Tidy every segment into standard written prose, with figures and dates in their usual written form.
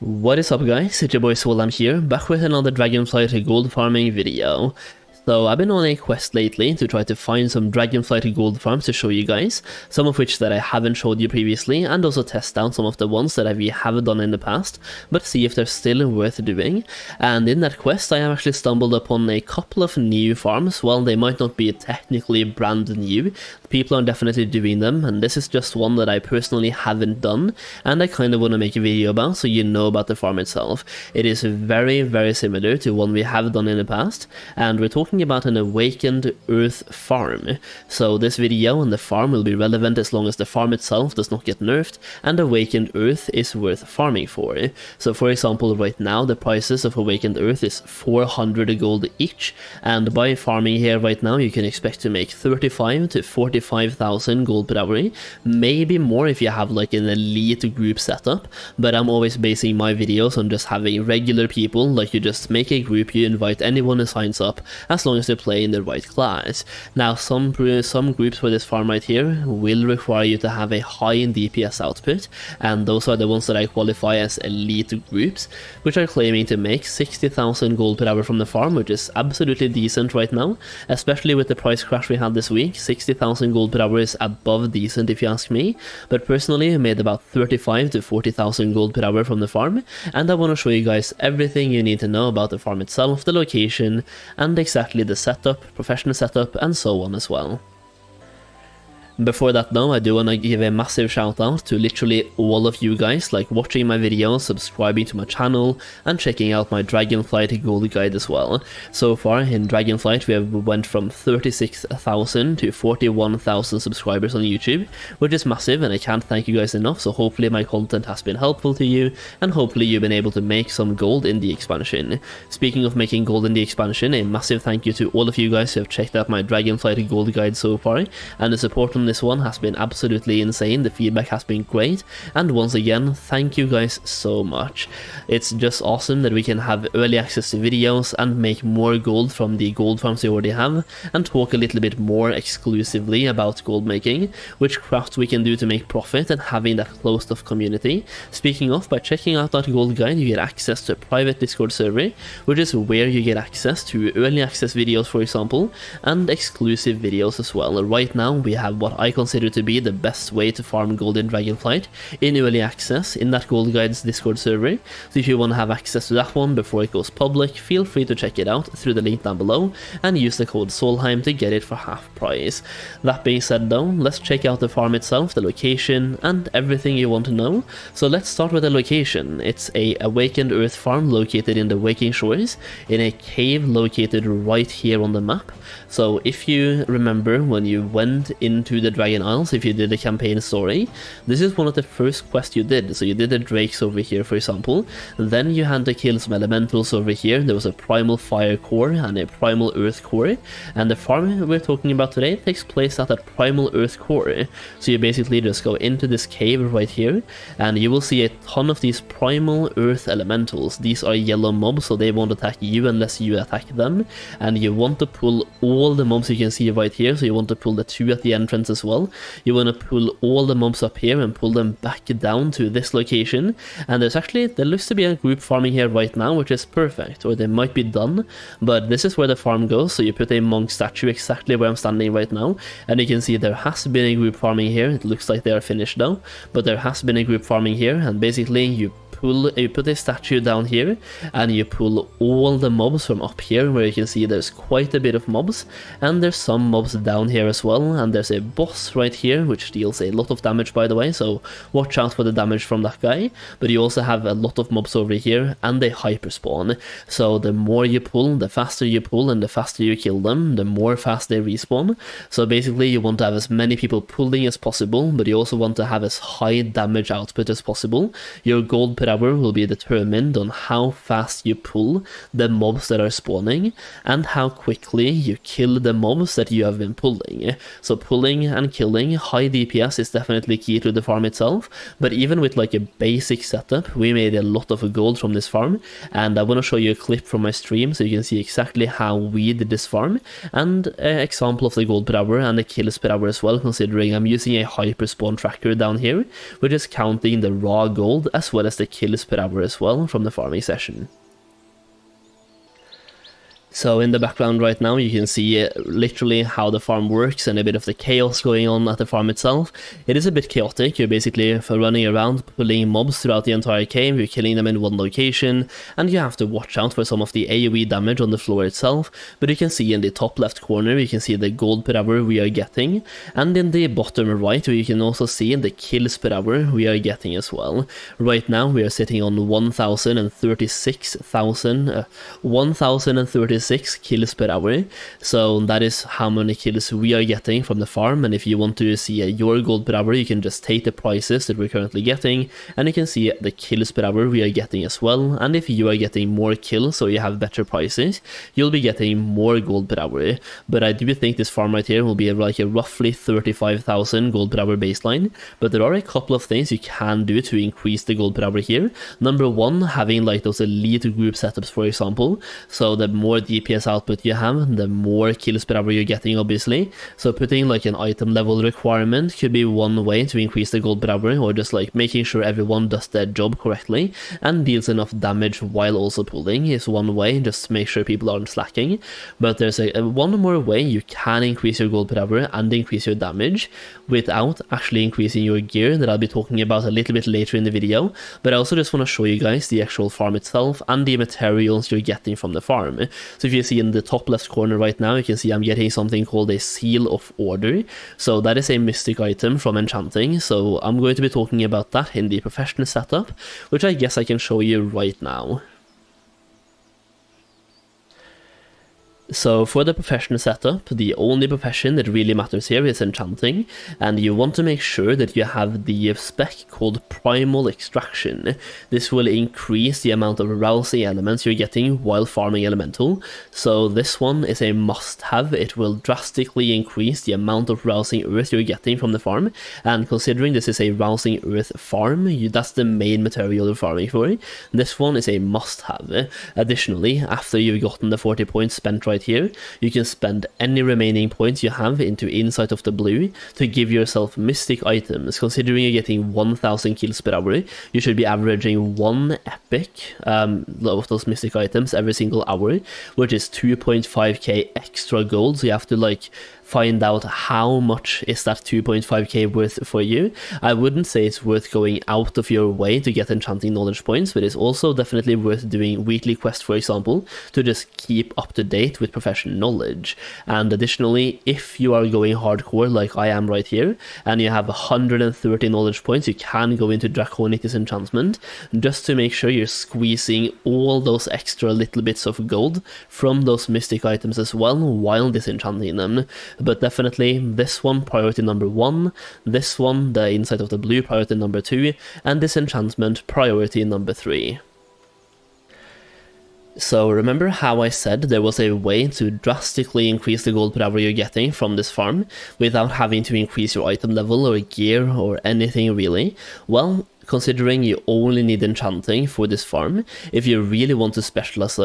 What is up guys, it's your boy Solheim here, back with another Dragonflight gold farming video. So I've been on a quest lately to try to find some Dragonflight gold farms to show you guys, some of which that I haven't showed you previously, and also test out some of the ones that we have done in the past, but see if they're still worth doing. And in that quest I have actually stumbled upon a couple of new farms. Well, they might not be technically brand new, people are definitely doing them, and this is just one that I personally haven't done, and I kind of want to make a video about so you know about the farm itself. It is very similar to one we have done in the past, and we're talking about an awakened earth farm. So this video and the farm will be relevant as long as the farm itself does not get nerfed and awakened earth is worth farming for. So for example, right now the prices of awakened earth is 400 gold each, and by farming here right now you can expect to make 35 to 45,000 gold per hour, maybe more if you have like an elite group setup, but I'm always basing my videos on just having regular people. Like, you just make a group, you invite anyone who signs up as long as they play in the right class. Now some groups for this farm right here will require you to have a high DPS output, and those are the ones that I qualify as elite groups, which are claiming to make 60,000 gold per hour from the farm, which is absolutely decent right now, especially with the price crash we had this week. 60,000 gold per hour is above decent if you ask me, but personally I made about 35 to 40,000 gold per hour from the farm, and I want to show you guys everything you need to know about the farm itself, the location, and exactly the setup, professional setup, and so on as well. Before that though, I do want to give a massive shout out to literally all of you guys, like watching my videos, subscribing to my channel, and checking out my Dragonflight Gold Guide as well. So far in Dragonflight we have went from 36,000 to 41,000 subscribers on YouTube, which is massive, and I can't thank you guys enough. So hopefully my content has been helpful to you, and hopefully you've been able to make some gold in the expansion. Speaking of making gold in the expansion, a massive thank you to all of you guys who have checked out my Dragonflight Gold Guide so far, and the support on this one has been absolutely insane. The feedback has been great, and once again thank you guys so much. It's just awesome that we can have early access to videos and make more gold from the gold farms we already have, and talk a little bit more exclusively about gold making, which crafts we can do to make profit, and having that closed off community. Speaking of, by checking out that gold guide you get access to a private Discord server, which is where you get access to early access videos, for example, and exclusive videos as well. Right now we have what I consider to be the best way to farm gold in Dragonflight in early access in that gold guide's Discord server. So if you want to have access to that one before it goes public, feel free to check it out through the link down below and use the code Solheim to get it for half price. That being said though, let's check out the farm itself, the location, and everything you want to know. So let's start with the location. It's a awakened earth farm located in the Waking Shores, in a cave located right here on the map. So if you remember when you went into the Dragon Isles, if you did the campaign story, this is one of the first quests you did. So you did the drakes over here, for example, then you had to kill some elementals over here. There was a primal fire core and a primal earth core, and the farm we're talking about today takes place at that primal earth core. So you basically just go into this cave right here, and you will see a ton of these primal earth elementals. These are yellow mobs, so they won't attack you unless you attack them, and you want to pull all the mobs you can see right here. So you want to pull the two at the entrance as well. You want to pull all the mobs up here and pull them back down to this location, and there looks to be a group farming here right now, which is perfect, or they might be done, but this is where the farm goes. So you put a monk statue exactly where I'm standing right now, and you can see there has been a group farming here. It looks like they are finished now, but there has been a group farming here, and basically you put a statue down here and you pull all the mobs from up here, where you can see there's quite a bit of mobs, and there's some mobs down here as well, and there's a boss right here which deals a lot of damage, by the way, so watch out for the damage from that guy. But you also have a lot of mobs over here, and they hyper spawn, so the more you pull, the faster you pull, and the faster you kill them, the more fast they respawn. So basically you want to have as many people pulling as possible, but you also want to have as high damage output as possible. Your gold per hour will be determined on how fast you pull the mobs that are spawning, and how quickly you kill the mobs that you have been pulling. So pulling and killing high DPS is definitely key to the farm itself, but even with like a basic setup, we made a lot of gold from this farm, and I want to show you a clip from my stream so you can see exactly how we did this farm, and an example of the gold per hour and the kills per hour as well, considering I'm using a hyper spawn tracker down here, which is counting the raw gold as well as the kills per hour as well from the farming session. So in the background right now you can see literally how the farm works and a bit of the chaos going on at the farm itself. It is a bit chaotic. You're basically running around pulling mobs throughout the entire cave, you're killing them in one location, and you have to watch out for some of the AoE damage on the floor itself. But you can see in the top left corner you can see the gold per hour we are getting, and in the bottom right you can also see the kills per hour we are getting as well. Right now we are sitting on 1,036 kills per hour, so that is how many kills we are getting from the farm. And if you want to see your gold per hour, you can just take the prices that we're currently getting, and you can see the kills per hour we are getting as well. And if you are getting more kills, so you have better prices, you'll be getting more gold per hour. But I do think this farm right here will be like a roughly 35,000 gold per hour baseline, but there are a couple of things you can do to increase the gold per hour here. Number one, having like those elite group setups, for example, so the more DPS output you have, the more kills per hour you're getting, obviously. So putting like an item level requirement could be one way to increase the gold per hour, or just like making sure everyone does their job correctly and deals enough damage while also pulling is one way, just to make sure people aren't slacking. But there's one more way you can increase your gold per hour and increase your damage without actually increasing your gear, that I'll be talking about a little bit later in the video. But I also just want to show you guys the actual farm itself and the materials you're getting from the farm. So if you see in the top left corner right now, you can see I'm getting something called a Seal of Order. So that is a mystic item from enchanting, so I'm going to be talking about that in the professional setup, which I guess I can show you right now. So for the professional setup, the only profession that really matters here is enchanting, and you want to make sure that you have the spec called Primal Extraction. This will increase the amount of rousing elements you're getting while farming elemental. So this one is a must-have. It will drastically increase the amount of rousing earth you're getting from the farm, and considering this is a rousing earth farm, that's the main material you're farming for. This one is a must-have. Additionally, after you've gotten the 40 points spent right here, you can spend any remaining points you have into Insight of the Blue to give yourself mystic items. Considering you're getting 1,000 kills per hour, you should be averaging 1 epic of those mystic items every single hour, which is 2.5k extra gold. So you have to like find out how much is that 2.5k worth for you. I wouldn't say it's worth going out of your way to get enchanting knowledge points, but it's also definitely worth doing weekly quests, for example, to just keep up to date with professional knowledge. And additionally, if you are going hardcore like I am right here, and you have 130 knowledge points, you can go into Draconic Disenchantment just to make sure you're squeezing all those extra little bits of gold from those mystic items as well while disenchanting them. But definitely this one, priority number 1, this one, the Insight of the Blue, priority number 2, and disenchantment, priority number 3. So remember how I said there was a way to drastically increase the gold per hour you're getting from this farm without having to increase your item level or gear or anything really? Well, considering you only need enchanting for this farm, if you really want to specialize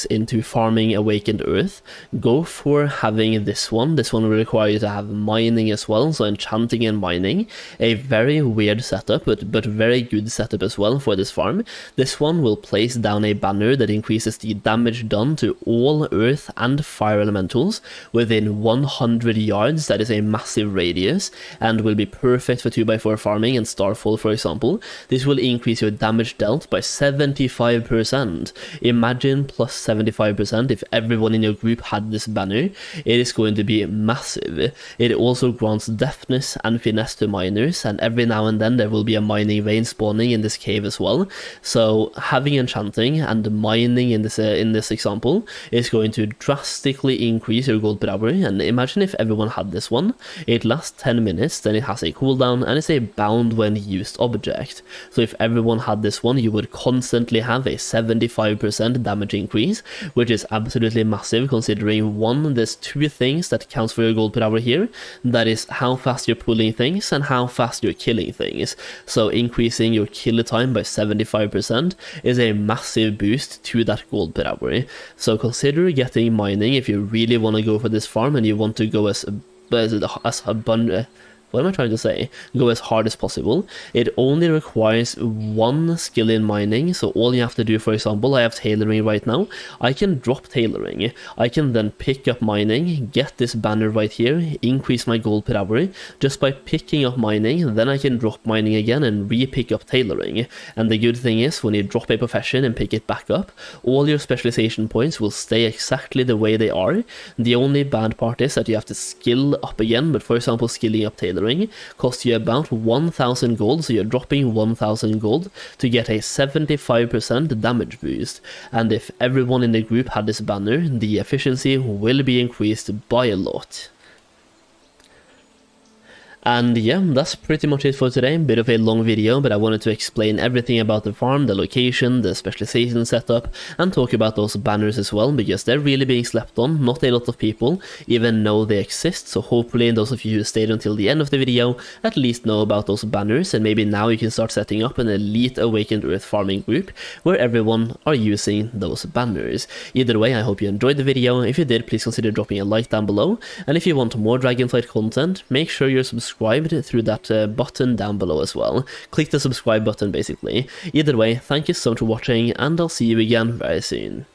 into farming Awakened Earth, go for having this one. This one will require you to have mining as well, so enchanting and mining. A very weird setup, but very good setup as well for this farm. This one will place down a banner that increases the damage done to all earth and fire elementals within 100 yards. That is a massive radius, and will be perfect for 2x4 farming and Starfall, for example. This will increase your damage dealt by 75%. Imagine plus 75% if everyone in your group had this banner. It is going to be massive. It also grants deafness and finesse to miners, and every now and then there will be a mining vein spawning in this cave as well. So having enchanting and mining in this example is going to drastically increase your gold per hour. And imagine if everyone had this one. It lasts 10 minutes, then it has a cooldown, and it's a bound when used object. So if everyone had this one, you would constantly have a 75% damage increase, which is absolutely massive considering one, there's two things that counts for your gold per hour here. That is how fast you're pulling things and how fast you're killing things. So increasing your kill time by 75% is a massive boost to that gold per hour. So consider getting mining if you really want to go for this farm and you want to go as what am I trying to say? Go as hard as possible. It only requires one skill in mining, so all you have to do, for example, I have tailoring right now. I can drop tailoring. I can then pick up mining, get this banner right here, increase my gold per hour. Just by picking up mining, then I can drop mining again and re-pick up tailoring. And the good thing is, when you drop a profession and pick it back up, all your specialization points will stay exactly the way they are. The only bad part is that you have to skill up again, but for example, skilling up tailoring costs you about 1000 gold, so you're dropping 1000 gold to get a 75% damage boost. And if everyone in the group had this banner, the efficiency will be increased by a lot. And yeah, that's pretty much it for today. Bit of a long video, but I wanted to explain everything about the farm, the location, the specialization setup, and talk about those banners as well, because they're really being slept on. Not a lot of people even know they exist, so hopefully those of you who stayed until the end of the video at least know about those banners, and maybe now you can start setting up an elite Awakened Earth farming group where everyone are using those banners. Either way, I hope you enjoyed the video. If you did, please consider dropping a like down below, and if you want more Dragonflight content, make sure you're subscribed through that button down below as well. Click the subscribe button basically. Either way, thank you so much for watching, and I'll see you again very soon.